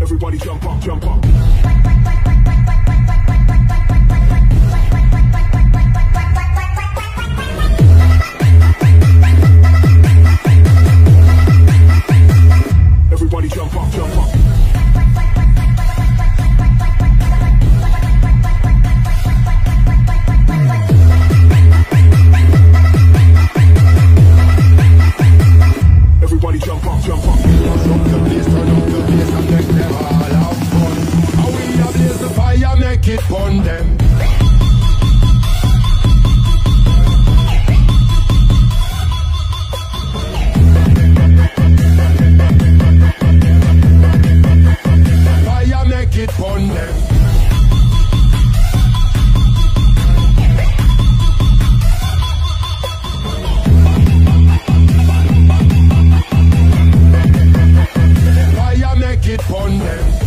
Everybody jump up, jump up. Everybody jump up, jump up. Everybody jump up, jump up. Turn up the bass and make them all have fun. How we a blaze the fire, make it burn them. Fire, make it burn them. Fire, make it burn them.